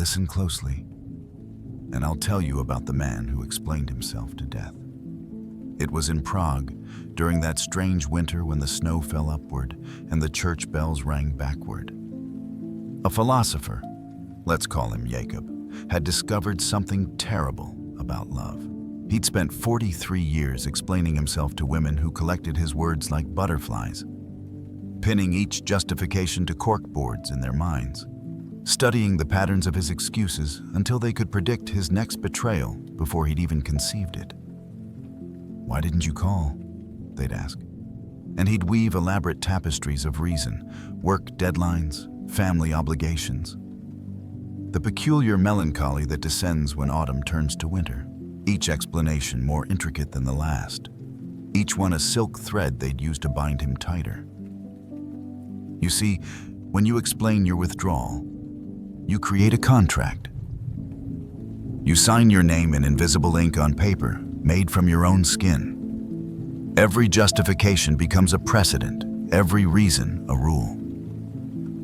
Listen closely, and I'll tell you about the man who explained himself to death. It was in Prague, during that strange winter when the snow fell upward and the church bells rang backward. A philosopher, let's call him Jacob, had discovered something terrible about love. He'd spent 43 years explaining himself to women who collected his words like butterflies, pinning each justification to corkboards in their minds, studying the patterns of his excuses until they could predict his next betrayal before he'd even conceived it. "Why didn't you call?" they'd ask. And he'd weave elaborate tapestries of reason, work deadlines, family obligations. The peculiar melancholy that descends when autumn turns to winter, each explanation more intricate than the last, each one a silk thread they'd use to bind him tighter. You see, when you explain your withdrawal, you create a contract. You sign your name in invisible ink on paper, made from your own skin. Every justification becomes a precedent, every reason a rule.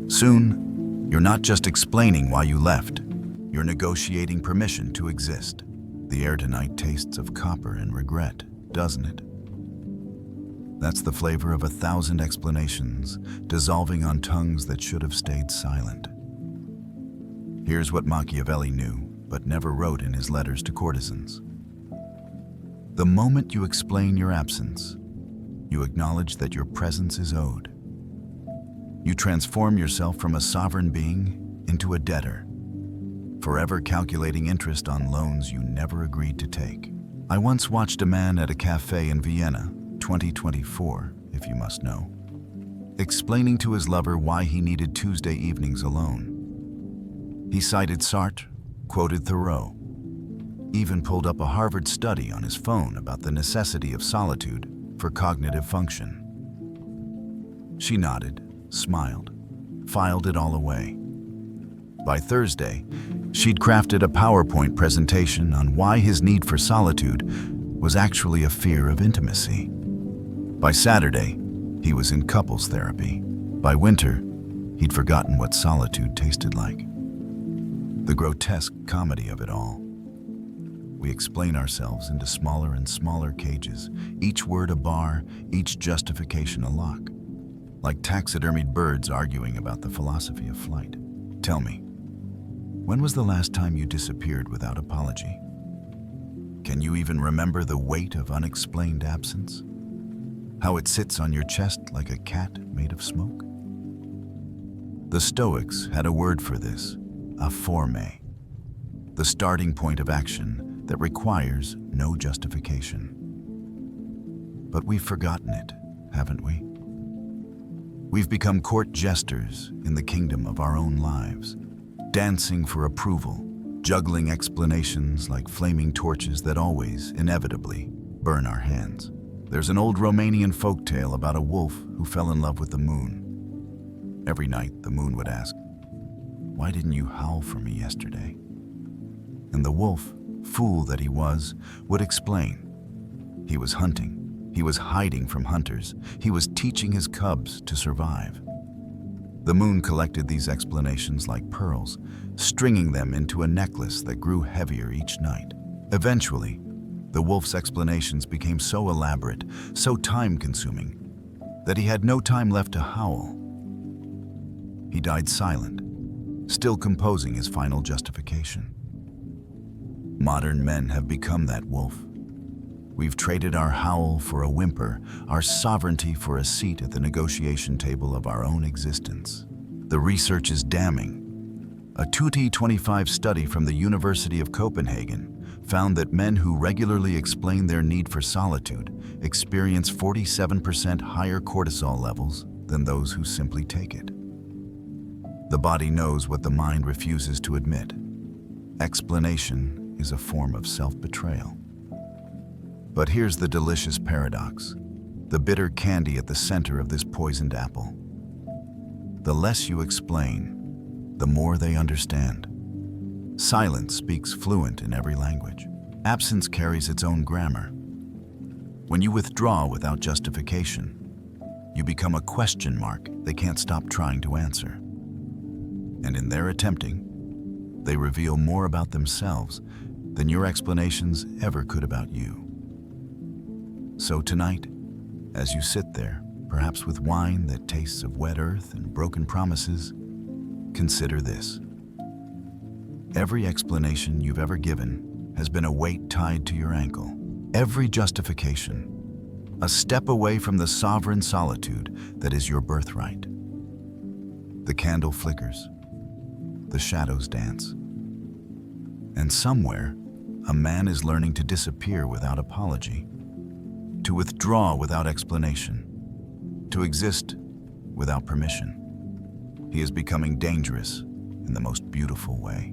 Soon, you're not just explaining why you left, you're negotiating permission to exist. The air tonight tastes of copper and regret, doesn't it? That's the flavor of 1,000 explanations, dissolving on tongues that should have stayed silent. Here's what Machiavelli knew, but never wrote in his letters to courtesans. The moment you explain your absence, you acknowledge that your presence is owed. You transform yourself from a sovereign being into a debtor, forever calculating interest on loans you never agreed to take. I once watched a man at a cafe in Vienna, 2024, if you must know, explaining to his lover why he needed Tuesday evenings alone. He cited Sartre, quoted Thoreau, even pulled up a Harvard study on his phone about the necessity of solitude for cognitive function. She nodded, smiled, filed it all away. By Thursday, she'd crafted a PowerPoint presentation on why his need for solitude was actually a fear of intimacy. By Saturday, he was in couples therapy. By winter, he'd forgotten what solitude tasted like. The grotesque comedy of it all. We explain ourselves into smaller and smaller cages, each word a bar, each justification a lock. Like taxidermied birds arguing about the philosophy of flight. Tell me, when was the last time you disappeared without apology? Can you even remember the weight of unexplained absence? How it sits on your chest like a cat made of smoke? The Stoics had a word for this, aphorme, the starting point of action that requires no justification. But we've forgotten it, haven't we? We've become court jesters in the kingdom of our own lives, dancing for approval, juggling explanations like flaming torches that always, inevitably, burn our hands. There's an old Romanian folktale about a wolf who fell in love with the moon. Every night, the moon would ask, "Why didn't you howl for me yesterday?" And the wolf, fool that he was, would explain. He was hunting. He was hiding from hunters. He was teaching his cubs to survive. The moon collected these explanations like pearls, stringing them into a necklace that grew heavier each night. Eventually, the wolf's explanations became so elaborate, so time-consuming, that he had no time left to howl. He died silent, still composing his final justification. Modern men have become that wolf. We've traded our howl for a whimper, our sovereignty for a seat at the negotiation table of our own existence. The research is damning. A 2025 study from the University of Copenhagen found that men who regularly explain their need for solitude experience 47% higher cortisol levels than those who simply take it. The body knows what the mind refuses to admit. Explanation is a form of self-betrayal. But here's the delicious paradox, the bitter candy at the center of this poisoned apple. The less you explain, the more they understand. Silence speaks fluent in every language. Absence carries its own grammar. When you withdraw without justification, you become a question mark they can't stop trying to answer. And in their attempting, They reveal more about themselves than your explanations ever could about you. So tonight, as you sit there, perhaps with wine that tastes of wet earth and broken promises, consider this. Every explanation you've ever given has been a weight tied to your ankle. Every justification, a step away from the sovereign solitude that is your birthright. The candle flickers, the shadows dance, and somewhere, a man is learning to disappear without apology, to withdraw without explanation, to exist without permission. He is becoming dangerous in the most beautiful way.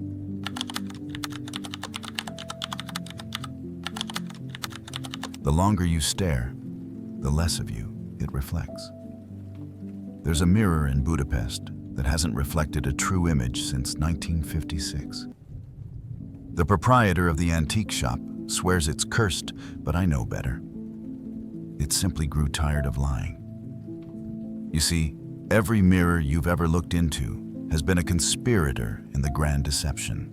The longer you stare, the less of you it reflects. There's a mirror in Budapest that hasn't reflected a true image since 1956. The proprietor of the antique shop swears it's cursed, but I know better. It simply grew tired of lying. You see, every mirror you've ever looked into has been a conspirator in the grand deception.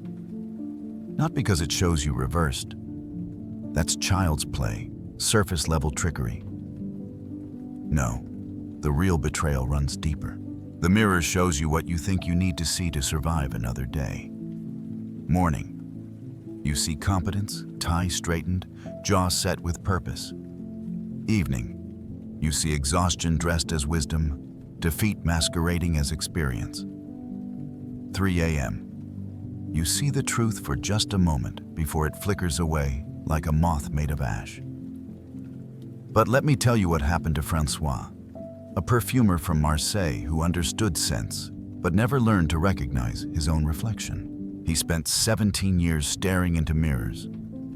Not because it shows you reversed. That's child's play, surface-level trickery. No, the real betrayal runs deeper. The mirror shows you what you think you need to see to survive another day. Morning, you see competence, tie straightened, jaw set with purpose. Evening, you see exhaustion dressed as wisdom, defeat masquerading as experience. 3 a.m., you see the truth for just a moment before it flickers away like a moth made of ash. But let me tell you what happened to Francois, a perfumer from Marseille who understood scents but never learned to recognize his own reflection. He spent 17 years staring into mirrors,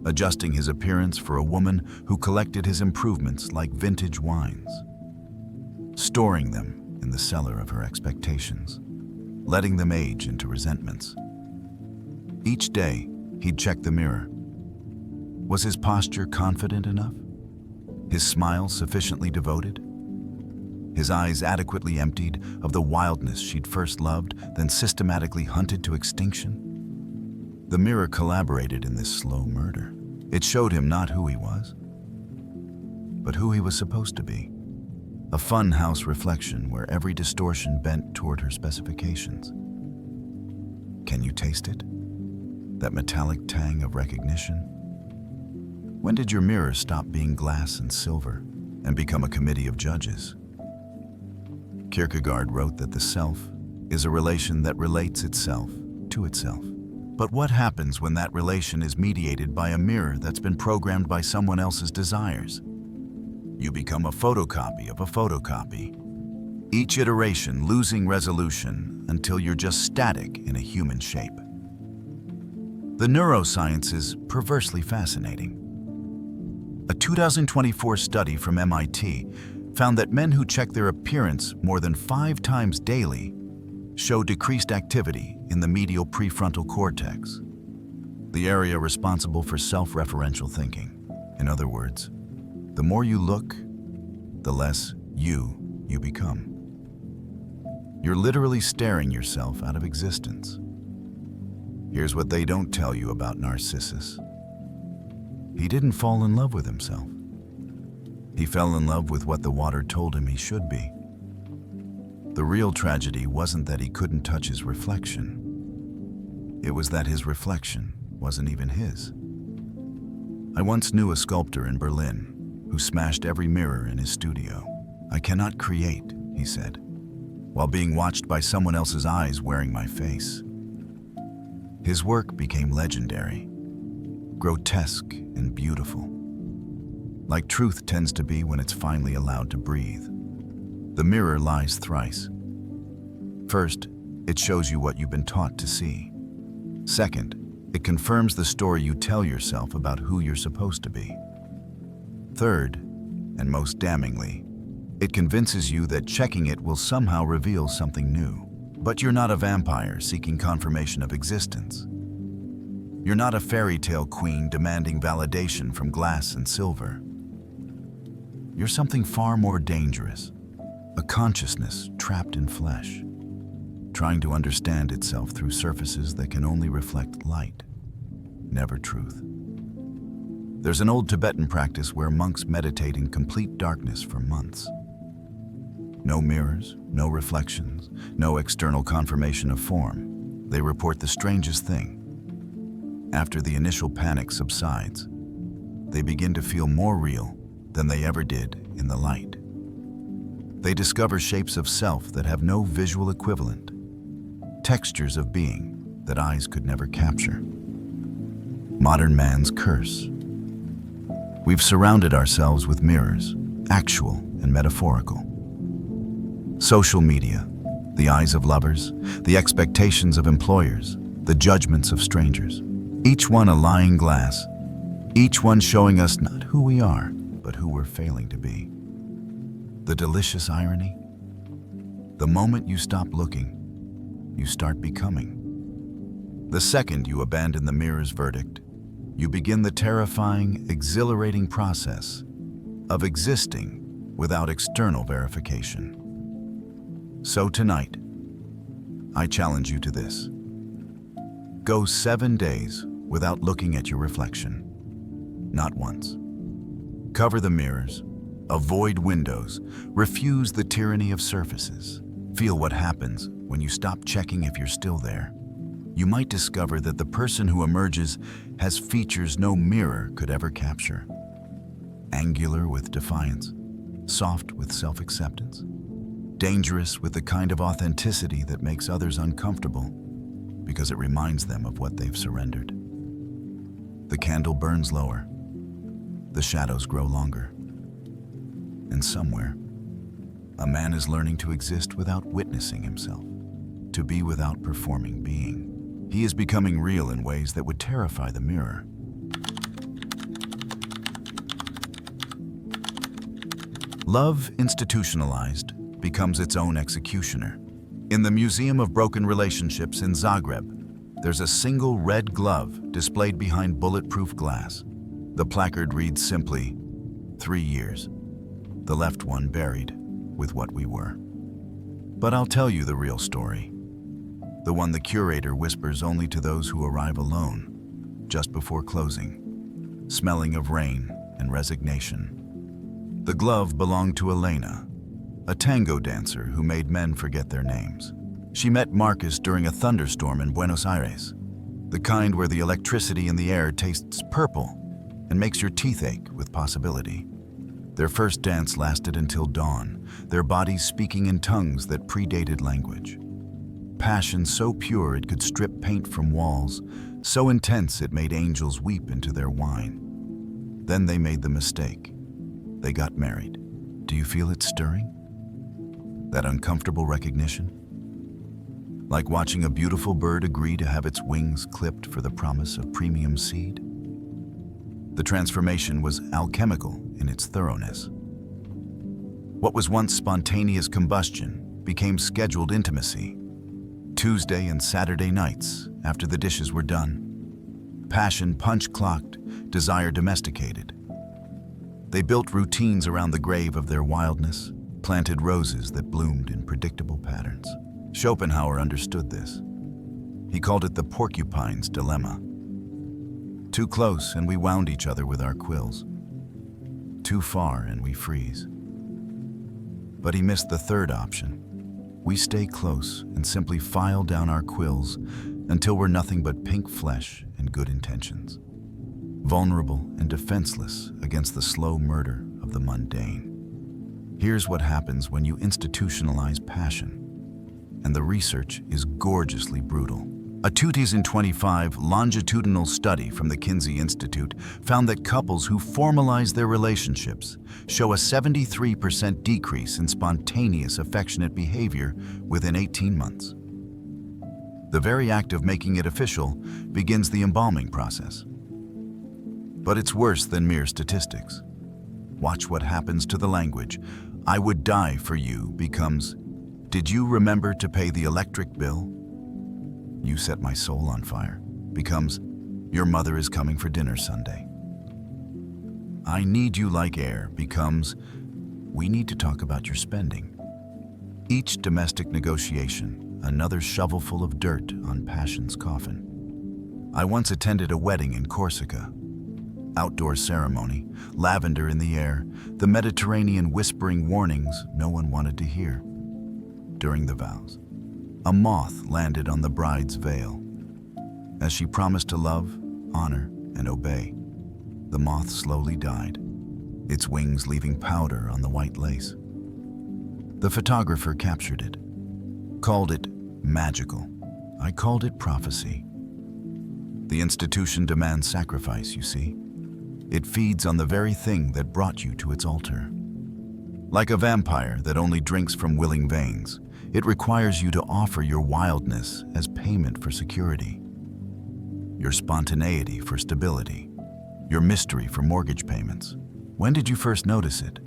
adjusting his appearance for a woman who collected his improvements like vintage wines, storing them in the cellar of her expectations, letting them age into resentments. Each day, he'd check the mirror. Was his posture confident enough? His smile sufficiently devoted? His eyes adequately emptied of the wildness she'd first loved, then systematically hunted to extinction? The mirror collaborated in this slow murder. It showed him not who he was, but who he was supposed to be. A fun house reflection where every distortion bent toward her specifications. Can you taste it? That metallic tang of recognition? When did your mirror stop being glass and silver and become a committee of judges? Kierkegaard wrote that the self is a relation that relates itself to itself. But what happens when that relation is mediated by a mirror that's been programmed by someone else's desires? You become a photocopy of a photocopy, each iteration losing resolution until you're just static in a human shape. The neuroscience is perversely fascinating. A 2024 study from MIT found that men who check their appearance more than 5 times daily show decreased activity in the medial prefrontal cortex, the area responsible for self-referential thinking. In other words, the more you look, the less you become. You're literally staring yourself out of existence. Here's what they don't tell you about Narcissus. He didn't fall in love with himself. He fell in love with what the water told him he should be. The real tragedy wasn't that he couldn't touch his reflection. It was that his reflection wasn't even his. I once knew a sculptor in Berlin who smashed every mirror in his studio. "I cannot create," he said, "while being watched by someone else's eyes wearing my face." His work became legendary, grotesque and beautiful, like truth tends to be when it's finally allowed to breathe. The mirror lies thrice. First, it shows you what you've been taught to see. Second, it confirms the story you tell yourself about who you're supposed to be. Third, and most damningly, it convinces you that checking it will somehow reveal something new. But you're not a vampire seeking confirmation of existence. You're not a fairy tale queen demanding validation from glass and silver. You're something far more dangerous, a consciousness trapped in flesh. trying to understand itself through surfaces that can only reflect light, never truth. There's an old Tibetan practice where monks meditate in complete darkness for months. No mirrors, no reflections, no external confirmation of form. They report the strangest thing. After the initial panic subsides, they begin to feel more real than they ever did in the light. They discover shapes of self that have no visual equivalent, textures of being that eyes could never capture. Modern man's curse. We've surrounded ourselves with mirrors, actual and metaphorical. Social media, the eyes of lovers, the expectations of employers, the judgments of strangers. Each one a lying glass, each one showing us not who we are, but who we're failing to be. The delicious irony? The moment you stop looking, you start becoming. The second you abandon the mirror's verdict, you begin the terrifying, exhilarating process of existing without external verification. So tonight, I challenge you to this. Go 7 days without looking at your reflection. Not once. Cover the mirrors, avoid windows, refuse the tyranny of surfaces. Feel what happens when you stop checking if you're still there. You might discover that the person who emerges has features no mirror could ever capture. Angular with defiance, soft with self-acceptance, dangerous with the kind of authenticity that makes others uncomfortable because it reminds them of what they've surrendered. The candle burns lower, the shadows grow longer, and somewhere, a man is learning to exist without witnessing himself, to be without performing being. He is becoming real in ways that would terrify the mirror. Love institutionalized becomes its own executioner. In the Museum of Broken Relationships in Zagreb, there's a single red glove displayed behind bulletproof glass. The placard reads simply, 3 years. The left one buried with what we were. But I'll tell you the real story. The one the curator whispers only to those who arrive alone, just before closing, smelling of rain and resignation. The glove belonged to Elena, a tango dancer who made men forget their names. She met Marcus during a thunderstorm in Buenos Aires, the kind where the electricity in the air tastes purple and makes your teeth ache with possibility. Their first dance lasted until dawn, their bodies speaking in tongues that predated language. Passion so pure it could strip paint from walls, so intense it made angels weep into their wine. Then they made the mistake. They got married. Do you feel it stirring? That uncomfortable recognition? Like watching a beautiful bird agree to have its wings clipped for the promise of premium seed? The transformation was alchemical in its thoroughness. What was once spontaneous combustion became scheduled intimacy. Tuesday and Saturday nights, after the dishes were done. Passion punch-clocked, desire domesticated. They built routines around the grave of their wildness, planted roses that bloomed in predictable patterns. Schopenhauer understood this. He called it the porcupine's dilemma. Too close and we wound each other with our quills. Too far and we freeze. But he missed the third option. We stay close and simply file down our quills until we're nothing but pink flesh and good intentions. Vulnerable and defenseless against the slow murder of the mundane. Here's what happens when you institutionalize passion. And the research is gorgeously brutal. A 2025 longitudinal study from the Kinsey Institute found that couples who formalize their relationships show a 73% decrease in spontaneous affectionate behavior within 18 months. The very act of making it official begins the embalming process. But it's worse than mere statistics. Watch what happens to the language. I would die for you becomes, did you remember to pay the electric bill? You set my soul on fire becomes, your mother is coming for dinner Sunday. I need you like air becomes, we need to talk about your spending. Each domestic negotiation, another shovelful of dirt on passion's coffin. I once attended a wedding in Corsica. Outdoor ceremony, lavender in the air, the Mediterranean whispering warnings no one wanted to hear. During the vows, a moth landed on the bride's veil. As she promised to love, honor, and obey, the moth slowly died, its wings leaving powder on the white lace. The photographer captured it, called it magical. I called it prophecy. The institution demands sacrifice, you see. It feeds on the very thing that brought you to its altar. Like a vampire that only drinks from willing veins, it requires you to offer your wildness as payment for security, your spontaneity for stability, your mystery for mortgage payments. When did you first notice it?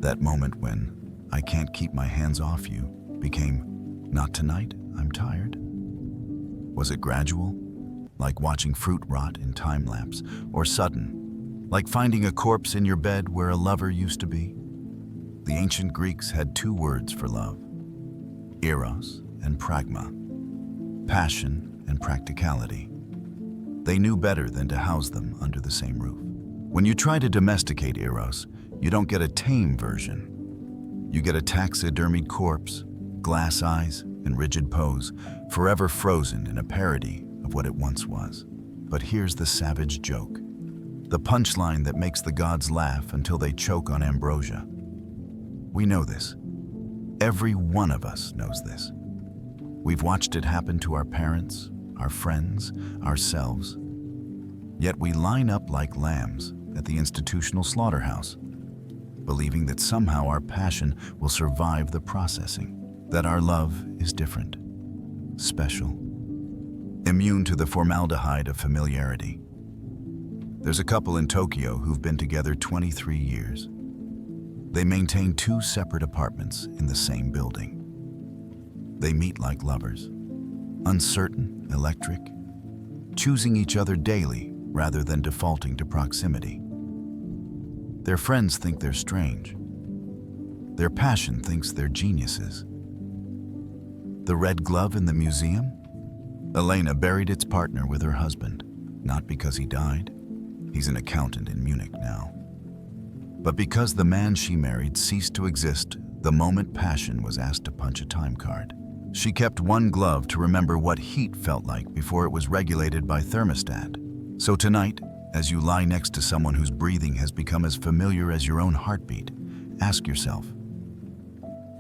That moment when "I can't keep my hands off you" became "not tonight, I'm tired"? Was it gradual, like watching fruit rot in time-lapse, or sudden, like finding a corpse in your bed where a lover used to be? The ancient Greeks had two words for love: eros and pragma, passion and practicality. They knew better than to house them under the same roof. When you try to domesticate eros, you don't get a tame version. You get a taxidermied corpse, glass eyes, and rigid pose, forever frozen in a parody of what it once was. But here's the savage joke, the punchline that makes the gods laugh until they choke on ambrosia. We know this. Every one of us knows this. We've watched it happen to our parents, our friends, ourselves. Yet we line up like lambs at the institutional slaughterhouse, believing that somehow our passion will survive the processing, that our love is different, special, immune to the formaldehyde of familiarity. There's a couple in Tokyo who've been together 23 years. They maintain two separate apartments in the same building. They meet like lovers, uncertain, electric, choosing each other daily rather than defaulting to proximity. Their friends think they're strange. Their passion thinks they're geniuses. The red glove in the museum? Elena buried its partner with her husband, not because he died. He's an accountant in Munich now. But because the man she married ceased to exist the moment passion was asked to punch a time card. She kept one glove to remember what heat felt like before it was regulated by thermostat. So tonight, as you lie next to someone whose breathing has become as familiar as your own heartbeat, ask yourself,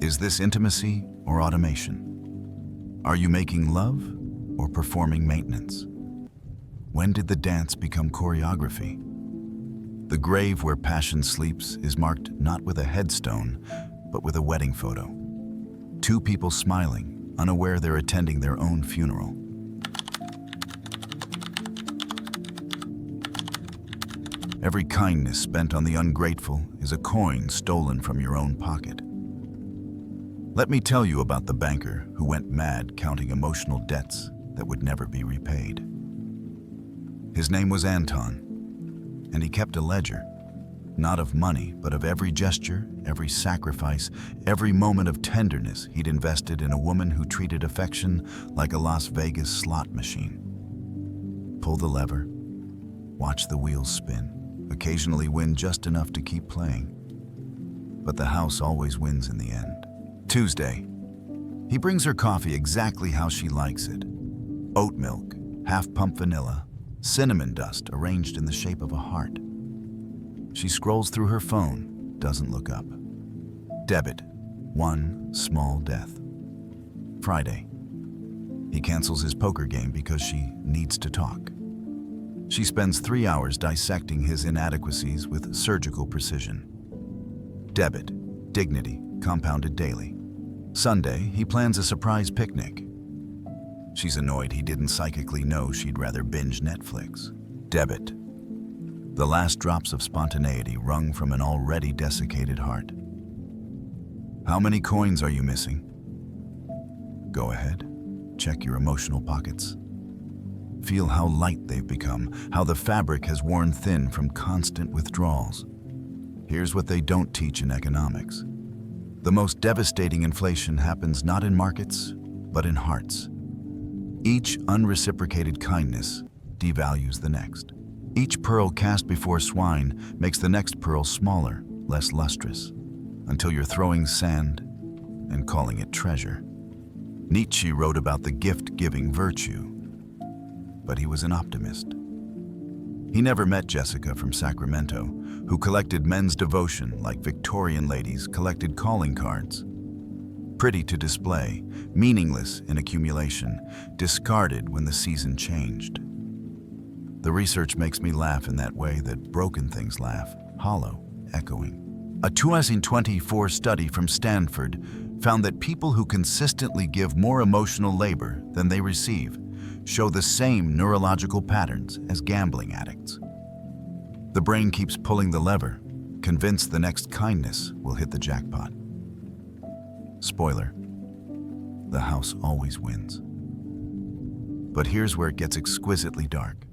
is this intimacy or automation? Are you making love or performing maintenance? When did the dance become choreography? The grave where passion sleeps is marked not with a headstone, but with a wedding photo. Two people smiling, unaware they're attending their own funeral. Every kindness spent on the ungrateful is a coin stolen from your own pocket. Let me tell you about the banker who went mad counting emotional debts that would never be repaid. His name was Anton, and he kept a ledger, not of money, but of every gesture, every sacrifice, every moment of tenderness he'd invested in a woman who treated affection like a Las Vegas slot machine. Pull the lever, watch the wheels spin, occasionally win just enough to keep playing. But the house always wins in the end. Tuesday, he brings her coffee exactly how she likes it. Oat milk, half-pump vanilla, cinnamon dust arranged in the shape of a heart. She scrolls through her phone, doesn't look up. Debit, one small death. Friday, he cancels his poker game because she needs to talk. She spends 3 hours dissecting his inadequacies with surgical precision. Debit, dignity, compounded daily. Sunday, he plans a surprise picnic. She's annoyed he didn't psychically know she'd rather binge Netflix. Debit, the last drops of spontaneity wrung from an already desiccated heart. How many coins are you missing? Go ahead, check your emotional pockets. Feel how light they've become, how the fabric has worn thin from constant withdrawals. Here's what they don't teach in economics. The most devastating inflation happens not in markets, but in hearts. Each unreciprocated kindness devalues the next. Each pearl cast before swine makes the next pearl smaller, less lustrous, until you're throwing sand and calling it treasure. Nietzsche wrote about the gift-giving virtue, but he was an optimist. He never met Jessica from Sacramento, who collected men's devotion like Victorian ladies collected calling cards. Pretty to display, meaningless in accumulation, discarded when the season changed. The research makes me laugh in that way that broken things laugh, hollow, echoing. A 2024 study from Stanford found that people who consistently give more emotional labor than they receive show the same neurological patterns as gambling addicts. The brain keeps pulling the lever, convinced the next kindness will hit the jackpot. Spoiler: the house always wins. But here's where it gets exquisitely dark.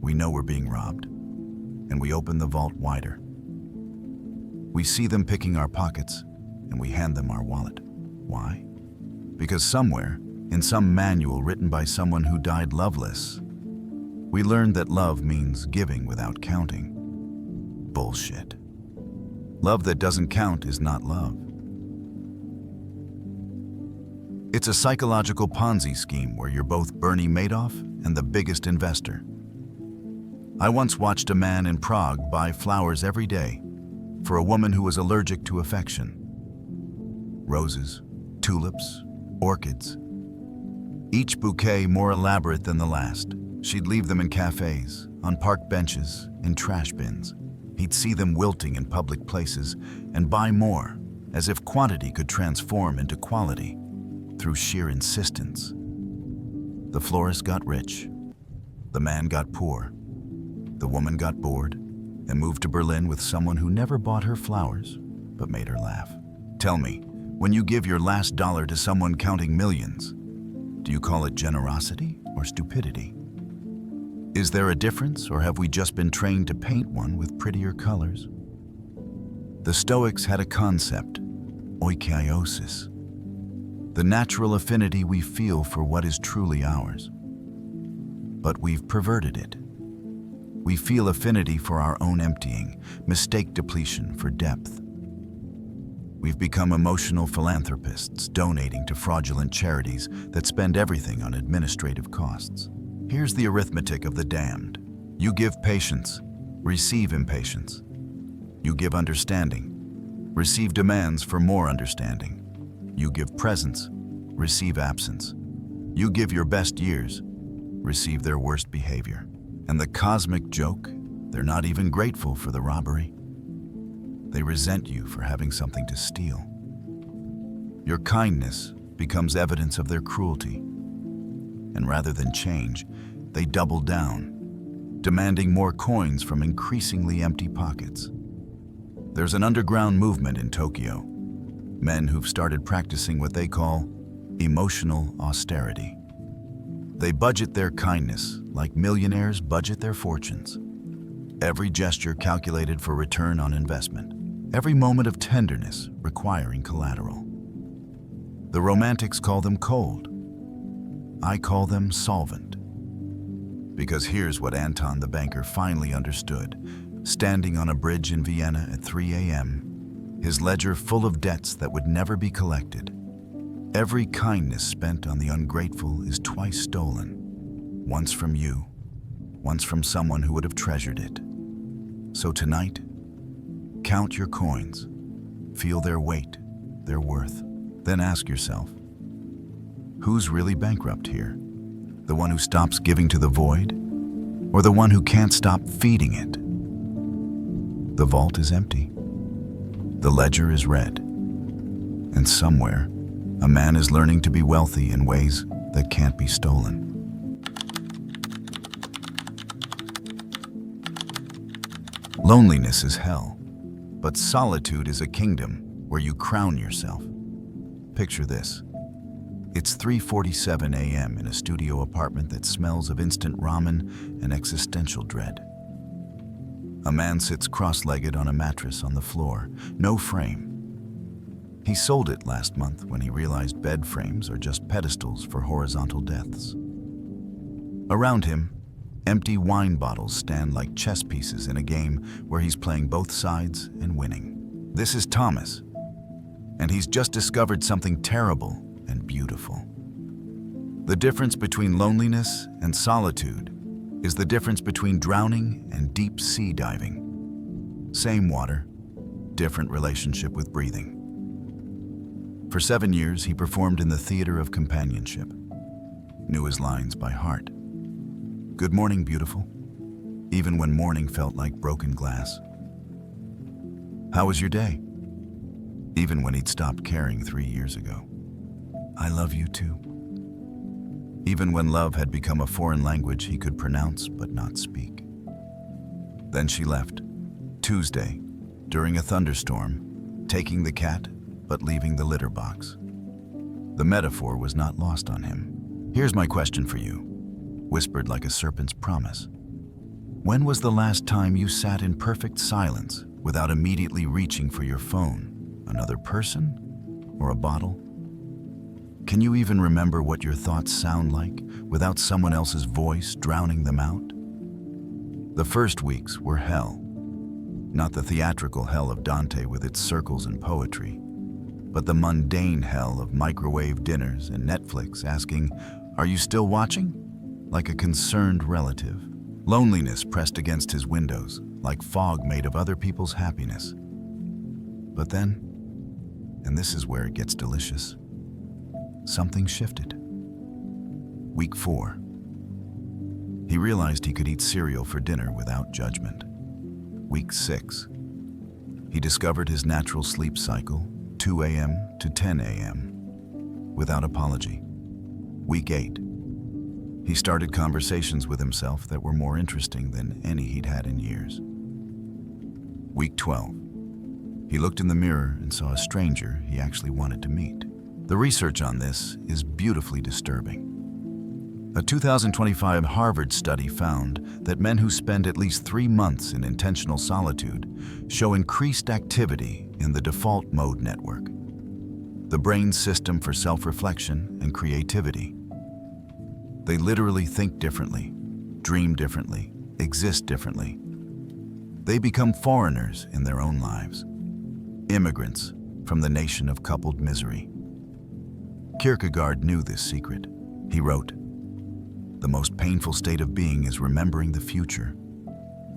We know we're being robbed, and we open the vault wider. We see them picking our pockets, and we hand them our wallet. Why? Because somewhere, in some manual written by someone who died loveless, we learned that love means giving without counting. Bullshit. Love that doesn't count is not love. It's a psychological Ponzi scheme where you're both Bernie Madoff and the biggest investor. I once watched a man in Prague buy flowers every day for a woman who was allergic to affection. Roses, tulips, orchids. Each bouquet more elaborate than the last. She'd leave them in cafes, on park benches, in trash bins. He'd see them wilting in public places and buy more, as if quantity could transform into quality through sheer insistence. The florist got rich. The man got poor. The woman got bored and moved to Berlin with someone who never bought her flowers, but made her laugh. Tell me, when you give your last dollar to someone counting millions, do you call it generosity or stupidity? Is there a difference, or have we just been trained to paint one with prettier colors? The Stoics had a concept, oikiosis, the natural affinity we feel for what is truly ours. But we've perverted it. We feel affinity for our own emptying, mistake depletion for depth. We've become emotional philanthropists, donating to fraudulent charities that spend everything on administrative costs. Here's the arithmetic of the damned. You give patience, receive impatience. You give understanding, receive demands for more understanding. You give presence, receive absence. You give your best years, receive their worst behavior. And the cosmic joke, they're not even grateful for the robbery. They resent you for having something to steal. Your kindness becomes evidence of their cruelty. And rather than change, they double down, demanding more coins from increasingly empty pockets. There's an underground movement in Tokyo, men who've started practicing what they call emotional austerity. They budget their kindness like millionaires budget their fortunes. Every gesture calculated for return on investment. Every moment of tenderness requiring collateral. The romantics call them cold. I call them solvent. Because here's what Anton the banker finally understood, standing on a bridge in Vienna at 3 a.m., his ledger full of debts that would never be collected. Every kindness spent on the ungrateful is twice stolen. Once from you, once from someone who would have treasured it. So tonight, count your coins, feel their weight, their worth. Then ask yourself, who's really bankrupt here? The one who stops giving to the void, or the one who can't stop feeding it? The vault is empty. The ledger is red. And somewhere, a man is learning to be wealthy in ways that can't be stolen. Loneliness is hell, but solitude is a kingdom where you crown yourself. Picture this. It's 3:47 a.m. in a studio apartment that smells of instant ramen and existential dread. A man sits cross-legged on a mattress on the floor, no frame. He sold it last month when he realized bed frames are just pedestals for horizontal deaths. Around him, empty wine bottles stand like chess pieces in a game where he's playing both sides and winning. This is Thomas, and he's just discovered something terrible and beautiful. The difference between loneliness and solitude is the difference between drowning and deep sea diving. Same water, different relationship with breathing. For 7 years, he performed in the theater of companionship, knew his lines by heart. Good morning, beautiful, even when morning felt like broken glass. How was your day? Even when he'd stopped caring 3 years ago. I love you too. Even when love had become a foreign language he could pronounce but not speak. Then she left, Tuesday, during a thunderstorm, taking the cat but leaving the litter box. The metaphor was not lost on him. Here's my question for you, whispered like a serpent's promise. When was the last time you sat in perfect silence without immediately reaching for your phone, another person, or a bottle? Can you even remember what your thoughts sound like without someone else's voice drowning them out? The first weeks were hell. Not the theatrical hell of Dante with its circles and poetry, but the mundane hell of microwave dinners and Netflix asking, "Are you still watching?" like a concerned relative. Loneliness pressed against his windows, like fog made of other people's happiness. But then, and this is where it gets delicious, something shifted. Week 4. He realized he could eat cereal for dinner without judgment. Week 6. He discovered his natural sleep cycle, 2 a.m. to 10 a.m., without apology. Week 8. He started conversations with himself that were more interesting than any he'd had in years. Week 12. He looked in the mirror and saw a stranger he actually wanted to meet. The research on this is beautifully disturbing. A 2025 Harvard study found that men who spend at least 3 months in intentional solitude show increased activity in the default mode network, the brain's system for self-reflection and creativity. They literally think differently, dream differently, exist differently. They become foreigners in their own lives, immigrants from the nation of coupled misery. Kierkegaard knew this secret. He wrote, "The most painful state of being is remembering the future,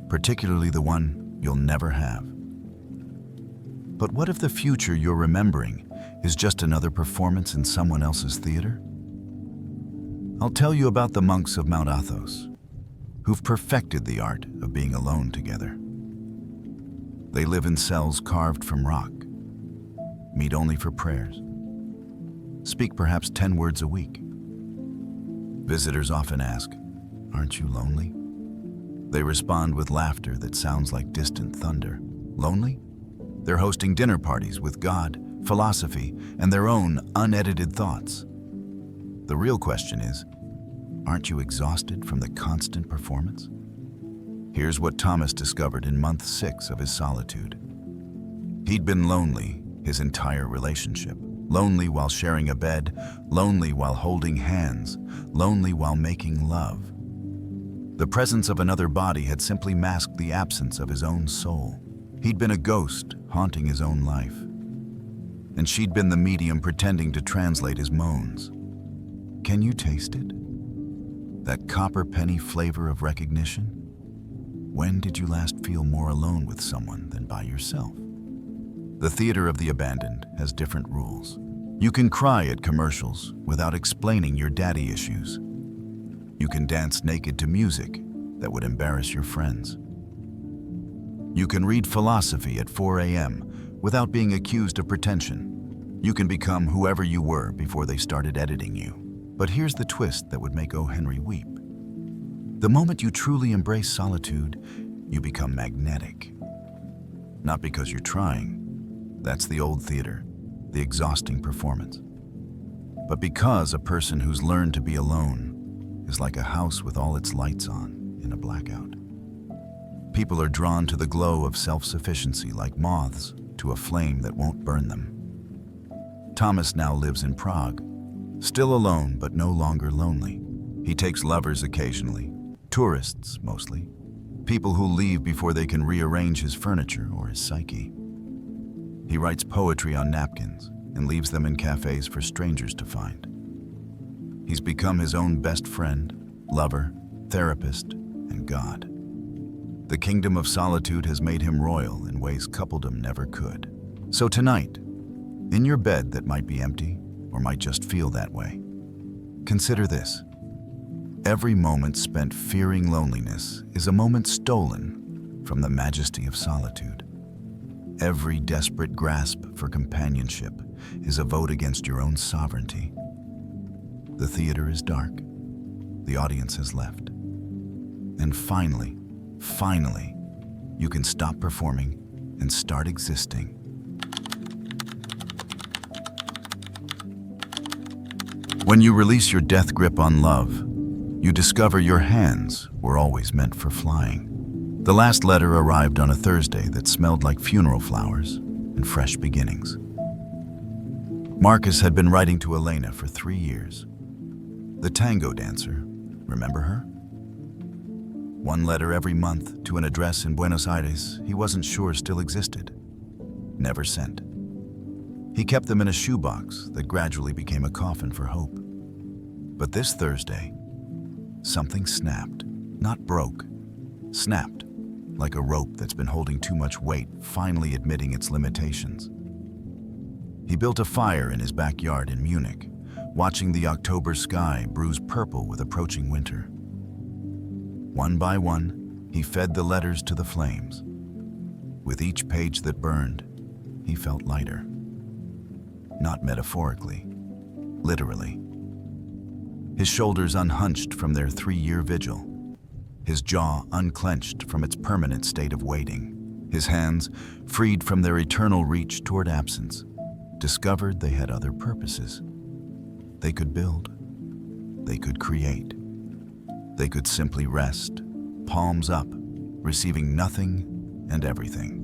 particularly the one you'll never have." But what if the future you're remembering is just another performance in someone else's theater? I'll tell you about the monks of Mount Athos, who've perfected the art of being alone together. They live in cells carved from rock, meet only for prayers, speak perhaps 10 words a week. Visitors often ask, "Aren't you lonely?" They respond with laughter that sounds like distant thunder. Lonely? They're hosting dinner parties with God, philosophy, and their own unedited thoughts. The real question is, aren't you exhausted from the constant performance? Here's what Thomas discovered in month 6 of his solitude. He'd been lonely his entire relationship. Lonely while sharing a bed, lonely while holding hands, lonely while making love. The presence of another body had simply masked the absence of his own soul. He'd been a ghost haunting his own life, and she'd been the medium pretending to translate his moans. Can you taste it? That copper penny flavor of recognition? When did you last feel more alone with someone than by yourself? The theater of the abandoned has different rules. You can cry at commercials without explaining your daddy issues. You can dance naked to music that would embarrass your friends. You can read philosophy at 4 a.m. without being accused of pretension. You can become whoever you were before they started editing you. But here's the twist that would make O. Henry weep. The moment you truly embrace solitude, you become magnetic. Not because you're trying. That's the old theater, the exhausting performance. But because a person who's learned to be alone is like a house with all its lights on in a blackout. People are drawn to the glow of self-sufficiency like moths to a flame that won't burn them. Thomas now lives in Prague, still alone but no longer lonely. He takes lovers occasionally, tourists mostly, people who leave before they can rearrange his furniture or his psyche. He writes poetry on napkins and leaves them in cafes for strangers to find. He's become his own best friend, lover, therapist, and God. The kingdom of solitude has made him royal in ways coupledom never could. So tonight, in your bed that might be empty or might just feel that way, consider this. Every moment spent fearing loneliness is a moment stolen from the majesty of solitude. Every desperate grasp for companionship is a vote against your own sovereignty. The theater is dark. The audience has left. And finally, you can stop performing and start existing. When you release your death grip on love, you discover your hands were always meant for flying. The last letter arrived on a Thursday that smelled like funeral flowers and fresh beginnings. Marcus had been writing to Elena for 3 years. The tango dancer, remember her? One letter every month to an address in Buenos Aires he wasn't sure still existed. Never sent. He kept them in a shoebox that gradually became a coffin for hope. But this Thursday, something snapped, not broke, snapped, like a rope that's been holding too much weight, finally admitting its limitations. He built a fire in his backyard in Munich, watching the October sky bruise purple with approaching winter. One by one, he fed the letters to the flames. With each page that burned, he felt lighter. Not metaphorically, literally. His shoulders unhunched from their 3-year vigil. His jaw unclenched from its permanent state of waiting. His hands, freed from their eternal reach toward absence, discovered they had other purposes. They could build. They could create. They could simply rest, palms up, receiving nothing and everything.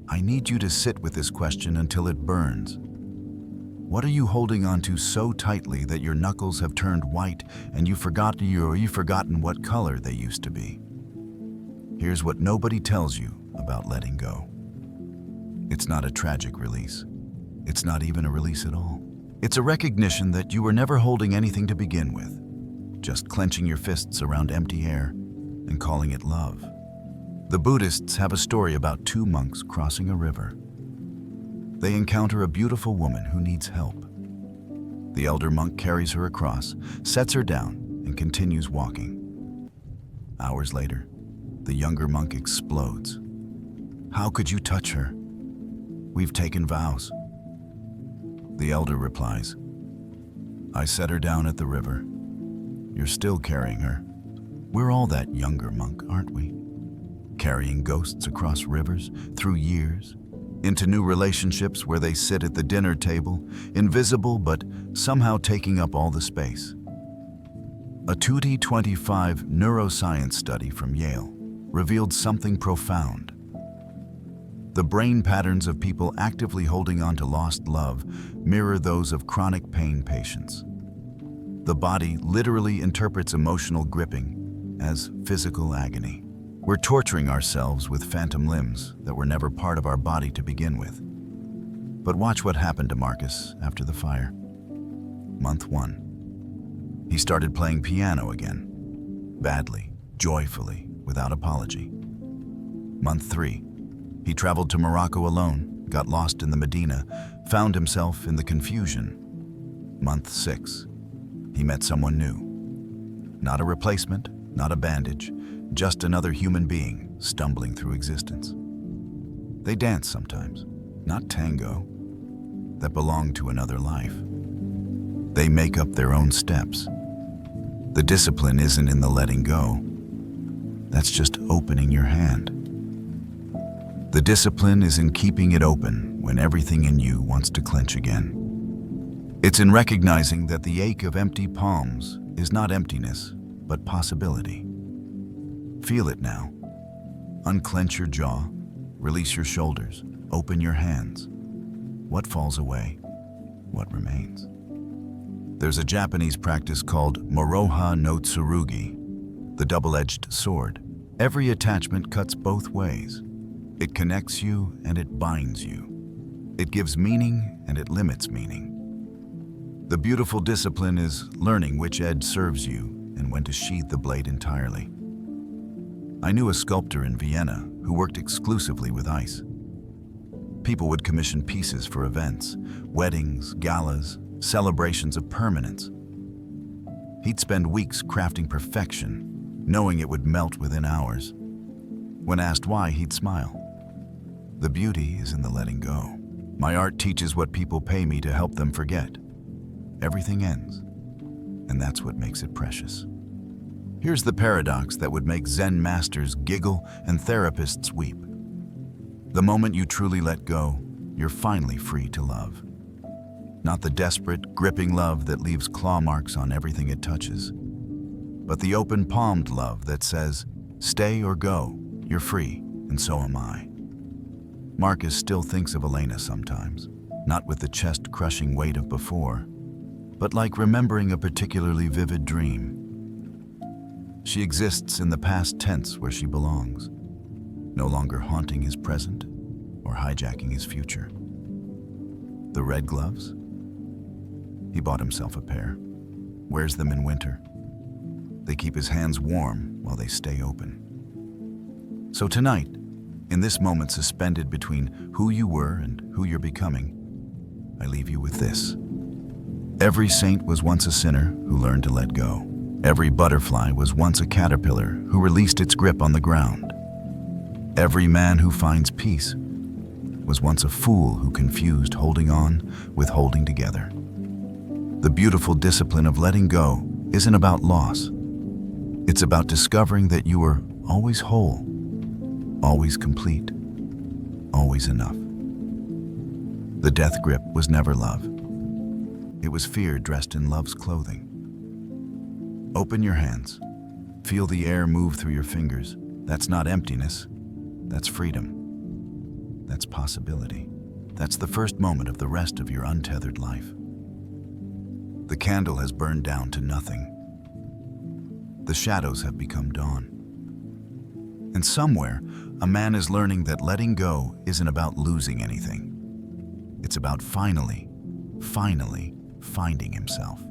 I need you to sit with this question until it burns. What are you holding onto so tightly that your knuckles have turned white and you've forgotten what color they used to be? Here's what nobody tells you about letting go. It's not a tragic release. It's not even a release at all. It's a recognition that you were never holding anything to begin with, just clenching your fists around empty air and calling it love. The Buddhists have a story about 2 monks crossing a river. They encounter a beautiful woman who needs help. The elder monk carries her across, sets her down, and continues walking. Hours later, the younger monk explodes. "How could you touch her? We've taken vows." The elder replies, "I set her down at the river. You're still carrying her. We're all that younger monk, aren't we? Carrying ghosts across rivers, through years, into new relationships where they sit at the dinner table, invisible but somehow taking up all the space." A 2025 neuroscience study from Yale revealed something profound. The brain patterns of people actively holding on to lost love mirror those of chronic pain patients. The body literally interprets emotional gripping as physical agony. We're torturing ourselves with phantom limbs that were never part of our body to begin with. But watch what happened to Marcus after the fire. Month 1. He started playing piano again. Badly, joyfully, without apology. Month 3. He traveled to Morocco alone, got lost in the Medina, found himself in the confusion. Month 6. He met someone new. Not a replacement, not a bandage, just another human being stumbling through existence. They dance sometimes, not tango, that belong to another life. They make up their own steps. The discipline isn't in the letting go. That's just opening your hand. The discipline is in keeping it open when everything in you wants to clench again. It's in recognizing that the ache of empty palms is not emptiness, but possibility. Feel it now. Unclench your jaw, release your shoulders, open your hands. What falls away? what remains. There's a Japanese practice called Moroha no Tsurugi, the double-edged sword. Every attachment cuts both ways. It connects you and it binds you. It gives meaning and it limits meaning. The beautiful discipline is learning which edge serves you and when to sheathe the blade entirely. I knew a sculptor in Vienna who worked exclusively with ice. People would commission pieces for events, weddings, galas, celebrations of permanence. He'd spend weeks crafting perfection, knowing it would melt within hours. When asked why, he'd smile. The beauty is in the letting go. My art teaches what people pay me to help them forget. Everything ends, and that's what makes it precious. Here's the paradox that would make Zen masters giggle and therapists weep. The moment you truly let go, you're finally free to love. Not the desperate, gripping love that leaves claw marks on everything it touches, but the open-palmed love that says, stay or go, you're free, and so am I. Marcus still thinks of Elena sometimes, not with the chest-crushing weight of before, but like remembering a particularly vivid dream. She exists in the past tense where she belongs, no longer haunting his present or hijacking his future. The red gloves? He bought himself a pair, wears them in winter. They keep his hands warm while they stay open. So tonight, in this moment suspended between who you were and who you're becoming, I leave you with this. Every saint was once a sinner who learned to let go. Every butterfly was once a caterpillar who released its grip on the ground. Every man who finds peace was once a fool who confused holding on with holding together. The beautiful discipline of letting go isn't about loss. It's about discovering that you are always whole, always complete, always enough. The death grip was never love. It was fear dressed in love's clothing. Open your hands. Feel the air move through your fingers. That's not emptiness. That's freedom. That's possibility. That's the first moment of the rest of your untethered life. The candle has burned down to nothing. The shadows have become dawn. And somewhere, a man is learning that letting go isn't about losing anything. It's about finally finding himself.